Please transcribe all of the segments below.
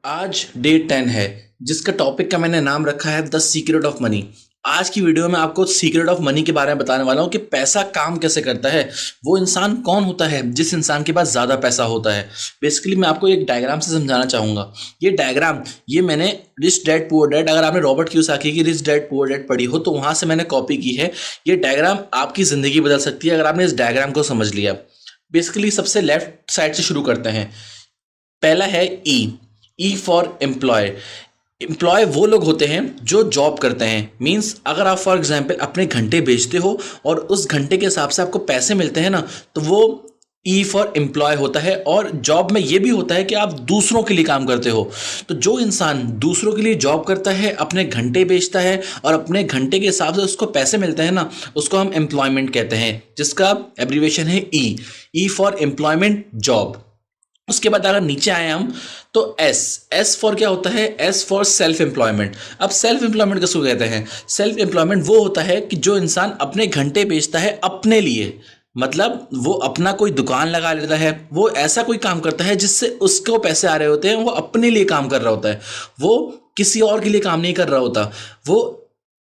आज डे 10 है जिसका टॉपिक का मैंने नाम रखा है द सीक्रेट ऑफ मनी। आज की वीडियो में आपको सीक्रेट ऑफ मनी के बारे में बताने वाला हूँ कि पैसा काम कैसे करता है। वो इंसान कौन होता है जिस इंसान के पास ज़्यादा पैसा होता है। बेसिकली मैं आपको एक डायग्राम से समझाना चाहूँगा। ये डायग्राम मैंने रिच डैड पुअर डैड, अगर आपने रॉबर्ट कियोसाकी की रिच डैड पुअर डैड पढ़ी हो तो वहाँ से मैंने कॉपी की है। ये डायग्राम आपकी ज़िंदगी बदल सकती है अगर आपने इस डायग्राम को समझ लिया। बेसिकली सबसे लेफ्ट साइड से शुरू करते हैं। पहला है ई फॉर एम्प्लॉय। एम्प्लॉय वो लोग होते हैं जो जॉब करते हैं। मींस अगर आप फॉर एग्जांपल अपने घंटे बेचते हो और उस घंटे के हिसाब से आपको पैसे मिलते हैं ना, तो वो ई फॉर एम्प्लॉय होता है। और जॉब में ये भी होता है कि आप दूसरों के लिए काम करते हो। तो जो इंसान दूसरों के लिए जॉब करता है, अपने घंटे बेचता है और अपने घंटे के हिसाब से उसको पैसे मिलते हैं ना, उसको हम एम्प्लॉयमेंट कहते हैं, जिसका एब्रीविएशन है ई फॉर एम्प्लॉयमेंट, जॉब। उसके बाद अगर नीचे आए हम तो एस फॉर क्या होता है? S for self employment. अब सेल्फ एम्प्लॉयमेंट किसको कहते हैं? सेल्फ एम्प्लॉयमेंट वो होता है कि जो इंसान अपने घंटे बेचता है अपने लिए। मतलब वो अपना कोई दुकान लगा लेता है, वो ऐसा कोई काम करता है जिससे उसको पैसे आ रहे होते हैं, वो अपने लिए काम कर रहा होता है, वो किसी और के लिए काम नहीं कर रहा होता। वो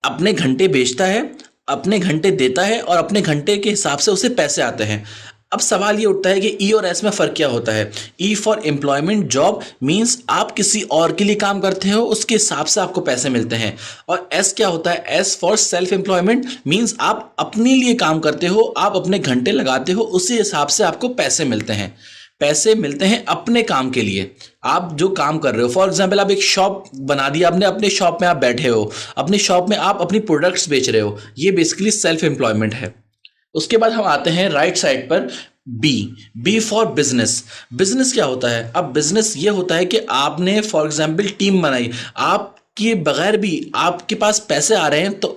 अपने घंटे बेचता है, अपने घंटे देता है और अपने घंटे के हिसाब से उसे पैसे आते हैं। अब सवाल ये उठता है कि ई और एस में फ़र्क क्या होता है? E for employment, job, means आप किसी और के लिए काम करते हो, उसके हिसाब से आपको पैसे मिलते हैं। और एस क्या होता है? S for self employment, means आप अपने लिए काम करते हो, आप अपने घंटे लगाते हो, उसी हिसाब से आपको पैसे मिलते हैं। पैसे मिलते हैं अपने काम के लिए। आप जो काम कर रहे हो, फॉर एग्जाम्पल आप एक शॉप बना दी आपने, अपने शॉप में आप बैठे हो, अपनी शॉप में आप अपनी प्रोडक्ट्स बेच रहे हो, ये बेसिकली सेल्फ एम्प्लॉयमेंट है। उसके बाद हम आते हैं राइट साइड पर, बी फॉर बिजनेस। बिजनेस क्या होता है? अब बिजनेस ये होता है कि आपने फॉर एग्जांपल टीम बनाई, आपके बगैर भी आपके पास पैसे आ रहे हैं, तो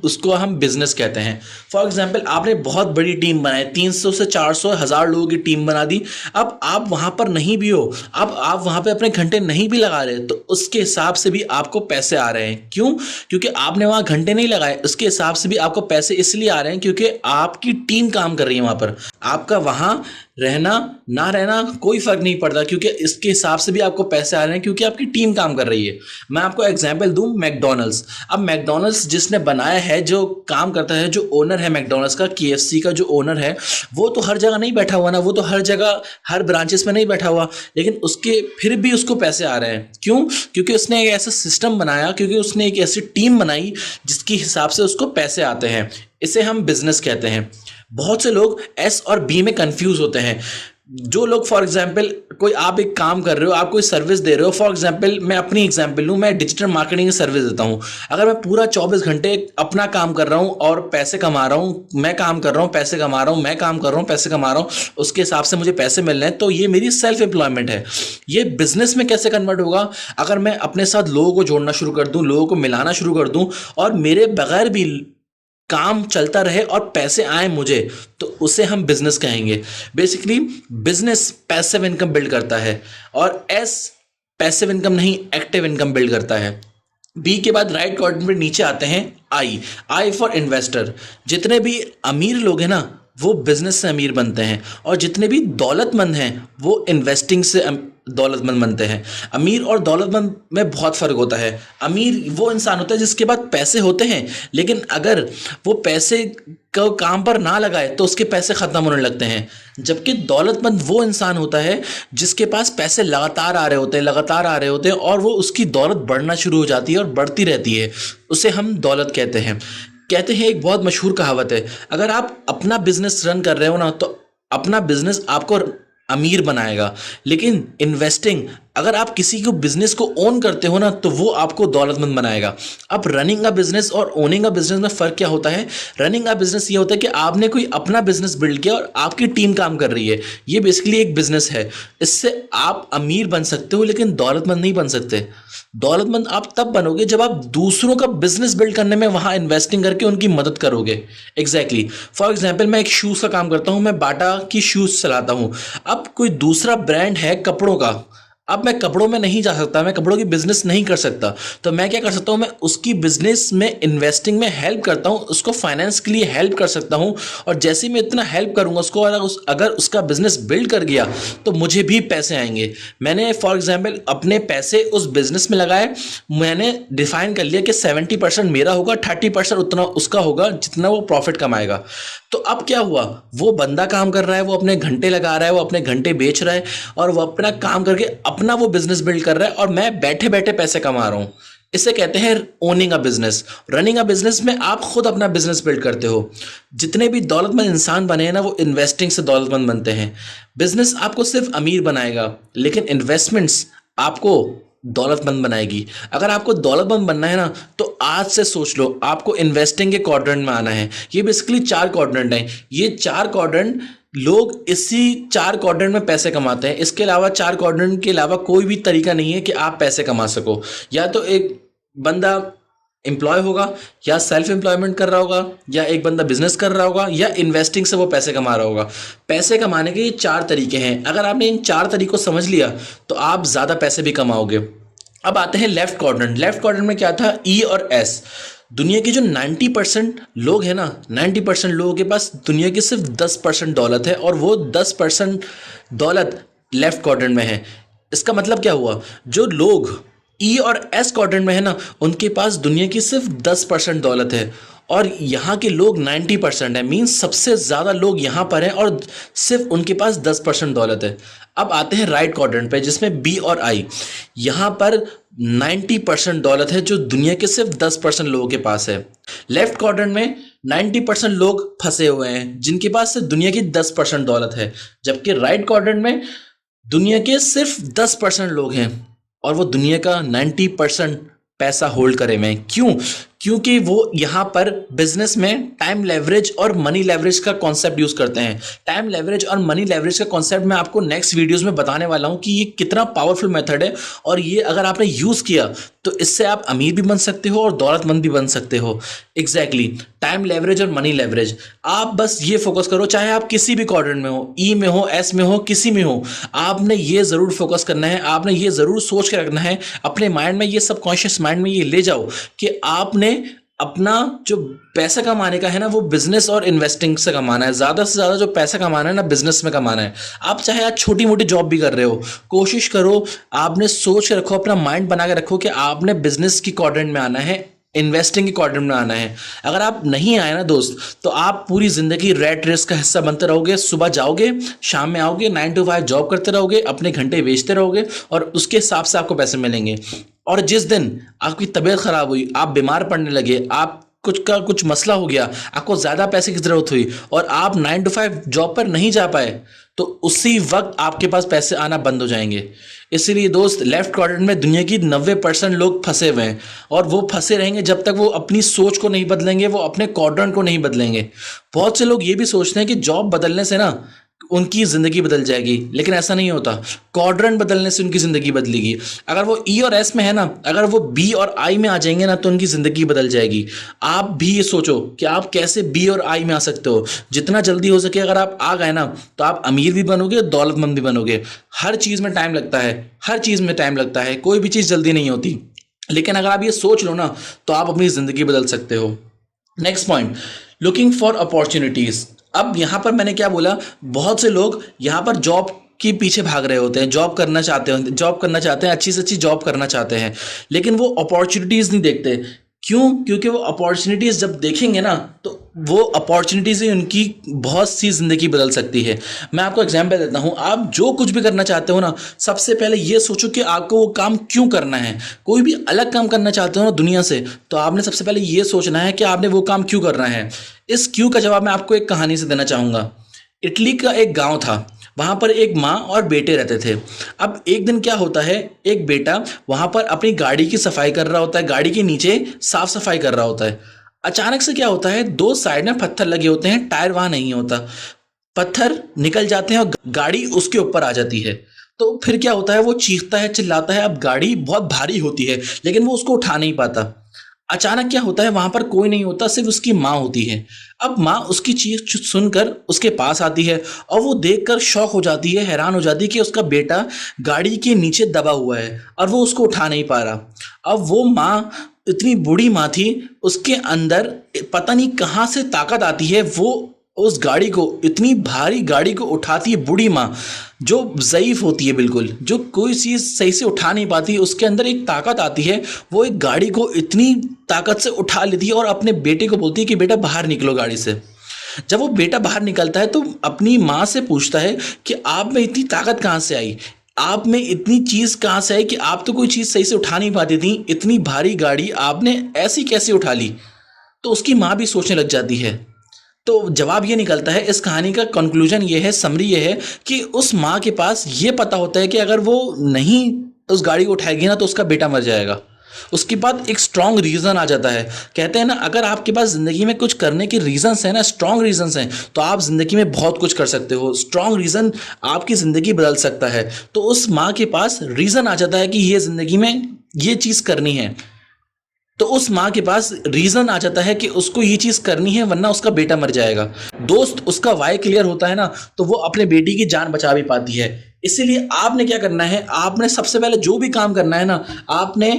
उसको हम बिजनेस कहते हैं। फॉर एग्जांपल आपने बहुत बड़ी टीम बनाई, 300 से 400 1000 लोगों की टीम बना दी। अब आप वहां पर नहीं भी हो, अब आप वहां पे अपने घंटे नहीं भी लगा रहे, तो उसके हिसाब से भी आपको पैसे आ रहे हैं। क्यों? क्योंकि आपने वहां घंटे नहीं लगाए, उसके हिसाब से भी आपको पैसे इसलिए आ रहे हैं क्योंकि आपकी टीम काम कर रही है वहां पर। आपका वहां रहना ना रहना कोई फर्क नहीं पड़ता, क्योंकि इसके हिसाब से भी आपको पैसे आ रहे हैं क्योंकि आपकी टीम काम कर रही है। मैं आपको एग्जांपल दूं, मैकडॉनल्ड्स। अब मैकडॉनल्ड्स जिसने बनाया है, जो काम करता है, जो ओनर है मैकडॉनल्ड्स का, केएफसी का जो ओनर है, वो तो हर जगह नहीं बैठा हुआ ना, वो तो हर जगह हर ब्रांचेस में नहीं बैठा हुआ, लेकिन उसके फिर भी उसको पैसे आ रहे हैं। क्यों? क्योंकि उसने एक ऐसा सिस्टम बनाया, क्योंकि उसने एक ऐसी टीम बनाई जिसके हिसाब से उसको पैसे आते हैं। इसे हम बिजनेस कहते हैं। बहुत से लोग एस और बी में कंफ्यूज होते हैं। जो लोग फॉर एग्जांपल कोई आप एक काम कर रहे हो, आप कोई सर्विस दे रहे हो, फॉर एग्जांपल मैं अपनी एग्जांपल लूँ, मैं डिजिटल मार्केटिंग की सर्विस देता हूँ। अगर मैं पूरा 24 घंटे अपना काम कर रहा हूँ और पैसे कमा रहा हूँ, मैं काम कर रहा हूँ पैसे कमा रहा हूँ, मैं काम कर रहा हूँ पैसे कमा रहा हूँ, उसके हिसाब से मुझे पैसे मिल रहे हैं, तो ये मेरी सेल्फ एम्प्लॉयमेंट है। ये बिजनेस में कैसे कन्वर्ट होगा? अगर मैं अपने साथ लोगों को जोड़ना शुरू कर दूँ, लोगों को मिलाना शुरू कर दूँ और मेरे बगैर भी काम चलता रहे और पैसे आए मुझे, तो उसे हम बिजनेस कहेंगे। Basically business passive income build करता है और एस पैसिव इनकम नहीं, एक्टिव इनकम बिल्ड करता है। बी के बाद राइट क्वाड्रेंट में नीचे आते हैं आई फॉर इन्वेस्टर। जितने भी अमीर लोग हैं ना, वो बिजनेस से अमीर बनते हैं, और जितने भी दौलतमंद हैं वो इन्वेस्टिंग से दौलतमंद बनते हैं। अमीर और दौलतमंद में बहुत फ़र्क होता है। अमीर वो इंसान होता है जिसके पास पैसे होते हैं, लेकिन अगर वो पैसे को काम पर ना लगाए तो उसके पैसे ख़त्म होने लगते हैं। जबकि दौलतमंद वो इंसान होता है जिसके पास पैसे लगातार आ रहे होते हैं, लगातार आ रहे होते हैं, और वो उसकी दौलत बढ़ना शुरू हो जाती है और बढ़ती रहती है। उसे हम दौलत कहते हैं। कहते हैं, एक बहुत मशहूर कहावत है, अगर आप अपना बिजनेस रन कर रहे हो ना, तो अपना बिजनेस आपको अमीर बनाएगा, लेकिन इन्वेस्टिंग, अगर आप किसी को बिजनेस को ओन करते हो ना, तो वो आपको दौलतमंद बनाएगा। अब रनिंग अ बिजनेस और ओनिंग अ बिजनेस में फ़र्क क्या होता है? रनिंग अ बिजनेस ये होता है कि आपने कोई अपना बिजनेस बिल्ड किया और आपकी टीम काम कर रही है, ये बेसिकली एक बिजनेस है। इससे आप अमीर बन सकते हो लेकिन दौलतमंद नहीं बन सकते। दौलतमंद आप तब बनोगे जब आप दूसरों का बिजनेस बिल्ड करने में वहाँ इन्वेस्टिंग करके उनकी मदद करोगे। एग्जैक्टली। फॉर एग्जाम्पल मैं एक शूज़ का काम करता हूँ, मैं बाटा की शूज़ चलाता हूँ। अब कोई दूसरा ब्रांड है कपड़ों का, अब मैं कपड़ों में नहीं जा सकता, मैं कपड़ों की बिजनेस नहीं कर सकता, तो मैं क्या कर सकता हूँ, मैं उसकी बिजनेस में इन्वेस्टिंग में हेल्प करता हूँ, उसको फाइनेंस के लिए हेल्प कर सकता हूँ। और जैसे ही मैं इतना हेल्प करूँगा उसको, और अगर उसका बिजनेस बिल्ड कर गया तो मुझे भी पैसे आएंगे। मैंने फॉर एग्जाम्पल अपने पैसे उस बिजनेस में लगाए, मैंने डिफाइन कर लिया कि 70% मेरा होगा, 30% उतना उसका होगा जितना वो प्रॉफिट कमाएगा। तो अब क्या हुआ, वो बंदा काम कर रहा है, वो अपने घंटे लगा रहा है, वो अपने घंटे बेच रहा है, और वो अपना काम करके अपना वो बिजनेस बिल्ड कर रहा है, और मैं बैठे बैठे पैसे कमा रहा हूं। इसे कहते हैं owning a business. Running a business में आप खुद अपना बिजनेस बिल्ड करते हो। जितने भी दौलतमंद इंसान बने हैं ना, वो इन्वेस्टिंग से दौलतमंद बनते हैं। बिजनेस आपको सिर्फ अमीर बनाएगा, लेकिन इन्वेस्टमेंट्स आपको दौलतमंद बनाएगी। अगर आपको दौलतमंद बनना है ना, तो आज से सोच लो, आपको इन्वेस्टिंग के क्वाड्रेंट में आना है। ये बेसिकली 4 क्वाड्रेंट हैं। ये 4 क्वाड्रेंट, लोग इसी 4 क्वाड्रेंट में पैसे कमाते हैं। इसके अलावा 4 क्वाड्रेंट के अलावा कोई भी तरीका नहीं है कि आप पैसे कमा सको। या तो एक बंदा एम्प्लॉय होगा, या सेल्फ एम्प्लॉयमेंट कर रहा होगा, या एक बंदा बिजनेस कर रहा होगा, या इन्वेस्टिंग से वो पैसे कमा रहा होगा। पैसे कमाने के ये 4 तरीके हैं। अगर आपने इन 4 तरीकों समझ लिया तो आप ज़्यादा पैसे भी कमाओगे। अब आते हैं लेफ्ट क्वाड्रेंट। लेफ्ट क्वाड्रेंट में क्या था, ई और एस। दुनिया के जो 90% लोग हैं ना, 90% लोगों के पास दुनिया की सिर्फ 10% दौलत है, और वो 10% दौलत लेफ्ट क्वाड्रेंट में है। इसका मतलब क्या हुआ, जो लोग ई और एस क्वाड्रेंट में है ना, उनके पास दुनिया की सिर्फ 10% दौलत है, और यहाँ के लोग 90% है। मीन्स सबसे ज़्यादा लोग यहाँ पर हैं और सिर्फ उनके पास 10% दौलत है। अब आते हैं राइट क्वाड्रेंट पे, जिसमें बी और आई। यहाँ पर 90% दौलत है, जो दुनिया के सिर्फ 10% लोगों के पास है। लेफ्ट क्वाड्रेंट में 90% लोग फंसे हुए हैं, जिनके पास सिर्फ दुनिया की 10% दौलत है। जबकि राइट क्वाड्रेंट में दुनिया के सिर्फ 10% लोग हैं, और वो दुनिया का 90% पैसा होल्ड करे हुए हैं। क्यों? क्योंकि वो यहाँ पर बिजनेस में टाइम लेवरेज और मनी लेवरेज का कॉन्सेप्ट यूज करते हैं। टाइम लेवरेज और मनी लेवरेज का कॉन्सेप्ट मैं आपको नेक्स्ट वीडियोस में बताने वाला हूँ कि ये कितना पावरफुल मेथड है, और ये अगर आपने यूज किया तो इससे आप अमीर भी बन सकते हो और दौलतमंद भी बन सकते हो। एग्जैक्टली, टाइम लेवरेज और मनी लेवरेज। आप बस ये फोकस करो, चाहे आप किसी भी क्वाड्रेंट में हो, ई में हो, एस में हो, किसी में हो, आपने ये जरूर फोकस करना है। आपने ये जरूर सोच के रखना है अपने माइंड में, ये सबकॉन्शियस माइंड में ये ले जाओ कि आपने अपना जो पैसा कमाने का है ना, वो बिजनेस और इन्वेस्टिंग से कमाना है। ज़्यादा से ज़्यादा जो पैसा कमाना है ना, बिजनेस में कमाना है। आप चाहे आज छोटी मोटी जॉब भी कर रहे हो, कोशिश करो, आपने सोच के रखो, अपना माइंड बना के रखो कि आपने बिजनेस की क्वाड्रेंट में आना है, इन्वेस्टिंग के क्वाड्रेंट में आना है। अगर आप नहीं आए ना दोस्त, तो आप पूरी ज़िंदगी रैट रेस का हिस्सा बनते रहोगे। सुबह जाओगे, शाम में आओगे, 9 to 5 जॉब करते रहोगे, अपने घंटे बेचते रहोगे, और उसके हिसाब से आपको पैसे मिलेंगे। और जिस दिन आपकी तबीयत खराब हुई, आप बीमार पड़ने लगे, आप कुछ मसला हो गया, आपको ज़्यादा पैसे की ज़रूरत हुई, और आप 9 to 5 जॉब पर नहीं जा पाए, तो उसी वक्त आपके पास पैसे आना बंद हो जाएंगे। इसीलिए दोस्त, लेफ्ट क्वाड्रेंट में दुनिया की 90% लोग फंसे हुए हैं, और वो फंसे रहेंगे जब तक वो अपनी सोच को नहीं बदलेंगे, वो अपने क्वाड्रेंट को नहीं बदलेंगे। बहुत से लोग ये भी सोचते हैं कि जॉब बदलने से ना उनकी ज़िंदगी बदल जाएगी, लेकिन ऐसा नहीं होता। क्वाड्रेंट बदलने से उनकी ज़िंदगी बदलेगी। अगर वो ई और एस में है ना, अगर वो बी और आई में आ जाएंगे ना, तो उनकी ज़िंदगी बदल जाएगी। आप भी ये सोचो कि आप कैसे बी और आई में आ सकते हो। जितना जल्दी हो सके अगर आप आ गए ना, तो आप अमीर भी बनोगे, दौलतमंद भी बनोगे। हर चीज़ में टाइम लगता है, हर चीज़ में टाइम लगता है, कोई भी चीज़ जल्दी नहीं होती। लेकिन अगर आप ये सोच लो ना, तो आप अपनी ज़िंदगी बदल सकते हो। Next point, looking for opportunities. अब यहाँ पर मैंने क्या बोला, बहुत से लोग यहाँ पर जॉब के पीछे भाग रहे होते हैं, जॉब करना चाहते हैं, अच्छी से अच्छी जॉब करना चाहते हैं, लेकिन वो अपॉर्चुनिटीज़ नहीं देखते। क्यों? क्योंकि वो अपॉर्चुनिटीज़ जब देखेंगे ना, तो वो अपॉर्चुनिटीज़ ही उनकी बहुत सी ज़िंदगी बदल सकती है। मैं आपको एग्जांपल देता हूँ। आप जो कुछ भी करना चाहते हो ना, सबसे पहले ये सोचो कि आपको वो काम क्यों करना है। कोई भी अलग काम करना चाहते हो ना दुनिया से, तो आपने सबसे पहले ये सोचना है कि आपने वो काम क्यों करना है। इस क्यों का जवाब मैं आपको एक कहानी से देना चाहूँगा। इटली का एक गाँव था, वहाँ पर एक माँ और बेटे रहते थे। अब एक दिन क्या होता है, एक बेटा वहाँ पर अपनी गाड़ी की सफाई कर रहा होता है, गाड़ी के नीचे साफ सफाई कर रहा होता है। अचानक से क्या होता है, 2 साइड में पत्थर लगे होते हैं, टायर वहाँ नहीं होता, पत्थर निकल जाते हैं और गाड़ी उसके ऊपर आ जाती है। तो फिर क्या होता है, वो चीखता है, चिल्लाता है। अब गाड़ी बहुत भारी होती है, लेकिन वो उसको उठा नहीं पाता। अचानक क्या होता है, वहां पर कोई नहीं होता, सिर्फ उसकी माँ होती है। अब माँ उसकी चीज सुनकर उसके पास आती है और वो देखकर शॉक हो जाती है, हैरान हो जाती है कि उसका बेटा गाड़ी के नीचे दबा हुआ है और वो उसको उठा नहीं पा रहा। अब वो माँ इतनी बूढ़ी माँ थी, उसके अंदर पता नहीं कहाँ से ताकत आती है, वो उस गाड़ी को, इतनी भारी गाड़ी को उठाती है। बूढ़ी माँ जो ज़ईफ होती है, बिल्कुल जो कोई चीज़ सही से उठा नहीं पाती, उसके अंदर एक ताकत आती है, वो एक गाड़ी को इतनी ताकत से उठा लेती है और अपने बेटे को बोलती है कि बेटा बाहर निकलो गाड़ी से। जब वो बेटा बाहर निकलता है तो अपनी माँ से पूछता है कि आप में इतनी ताकत कहाँ से आई, आप में इतनी चीज़ कहाँ से आई कि आप तो कोई चीज़ सही से उठा नहीं पाती थी, इतनी भारी गाड़ी आपने ऐसी कैसे उठा ली। तो उसकी माँ भी सोचने लग जाती है। तो जवाब ये निकलता है, इस कहानी का कंक्लूजन ये है, समरी ये है कि उस माँ के पास ये पता होता है कि अगर वो नहीं उस गाड़ी को उठाएगी ना तो उसका बेटा मर जाएगा। उसके बाद एक स्ट्रांग रीज़न आ जाता है। कहते हैं ना, अगर आपके पास ज़िंदगी में कुछ करने के रीजंस हैं ना, स्ट्रांग रीजंस हैं, तो आप ज़िंदगी में बहुत कुछ कर सकते हो। स्ट्रांग रीज़न आपकी ज़िंदगी बदल सकता है। तो उस माँ के पास रीज़न आ जाता है कि ये ज़िंदगी में ये चीज़ करनी है, तो उस माँ के पास रीजन आ जाता है कि उसको ये चीज करनी है वरना उसका बेटा मर जाएगा। दोस्त, उसका वाई क्लियर होता है ना, तो वो अपने बेटी की जान बचा भी पाती है। इसीलिए आपने क्या करना है, आपने सबसे पहले जो भी काम करना है ना, आपने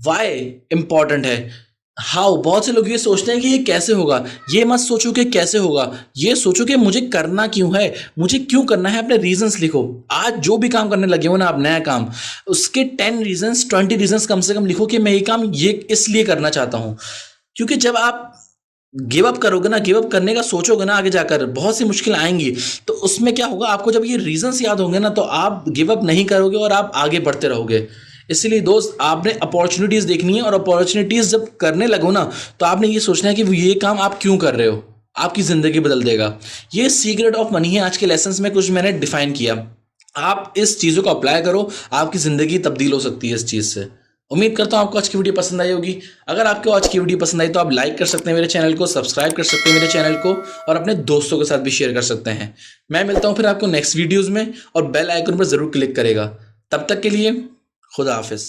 वाई इंपॉर्टेंट है। हाउ, बहुत से लोग ये सोचते हैं कि ये कैसे होगा। ये मत सोचो कि कैसे होगा, ये सोचो कि मुझे करना क्यों है, मुझे क्यों करना है। अपने रीजंस लिखो। आज जो भी काम करने लगे हो ना आप, नया काम, उसके 10 रीजंस 20 रीजंस कम से कम लिखो कि मैं ये काम ये इसलिए करना चाहता हूँ। क्योंकि जब आप गिव अप करोगे ना, गिव अप करने का सोचोगे ना, आगे जाकर बहुत सी मुश्किल आएंगी, तो उसमें क्या होगा, आपको जब ये रीजंस याद होंगे ना तो आप गिव अप नहीं करोगे और आप आगे बढ़ते रहोगे। इसलिए दोस्त, आपने अपॉर्चुनिटीज़ देखनी है और अपॉर्चुनिटीज़ जब करने लगो ना तो आपने ये सोचना है कि ये काम आप क्यों कर रहे हो, आपकी ज़िंदगी बदल देगा। ये सीक्रेट ऑफ मनी है। आज के लेसन्स में कुछ मैंने डिफाइन किया, आप इस चीज़ों को अप्लाई करो, आपकी ज़िंदगी तब्दील हो सकती है इस चीज़ से। उम्मीद करता हूँ आपको आज की वीडियो पसंद आई होगी। अगर आपको आज की वीडियो पसंद आई तो आप लाइक कर सकते हैं मेरे चैनल को, सब्सक्राइब कर सकते हैं मेरे चैनल को और अपने दोस्तों के साथ भी शेयर कर सकते हैं। मैं मिलता हूँ फिर आपको नेक्स्ट वीडियोज़ में, और बेल आइकन पर ज़रूर क्लिक करेगा। तब तक के लिए खुदा हाफिज़।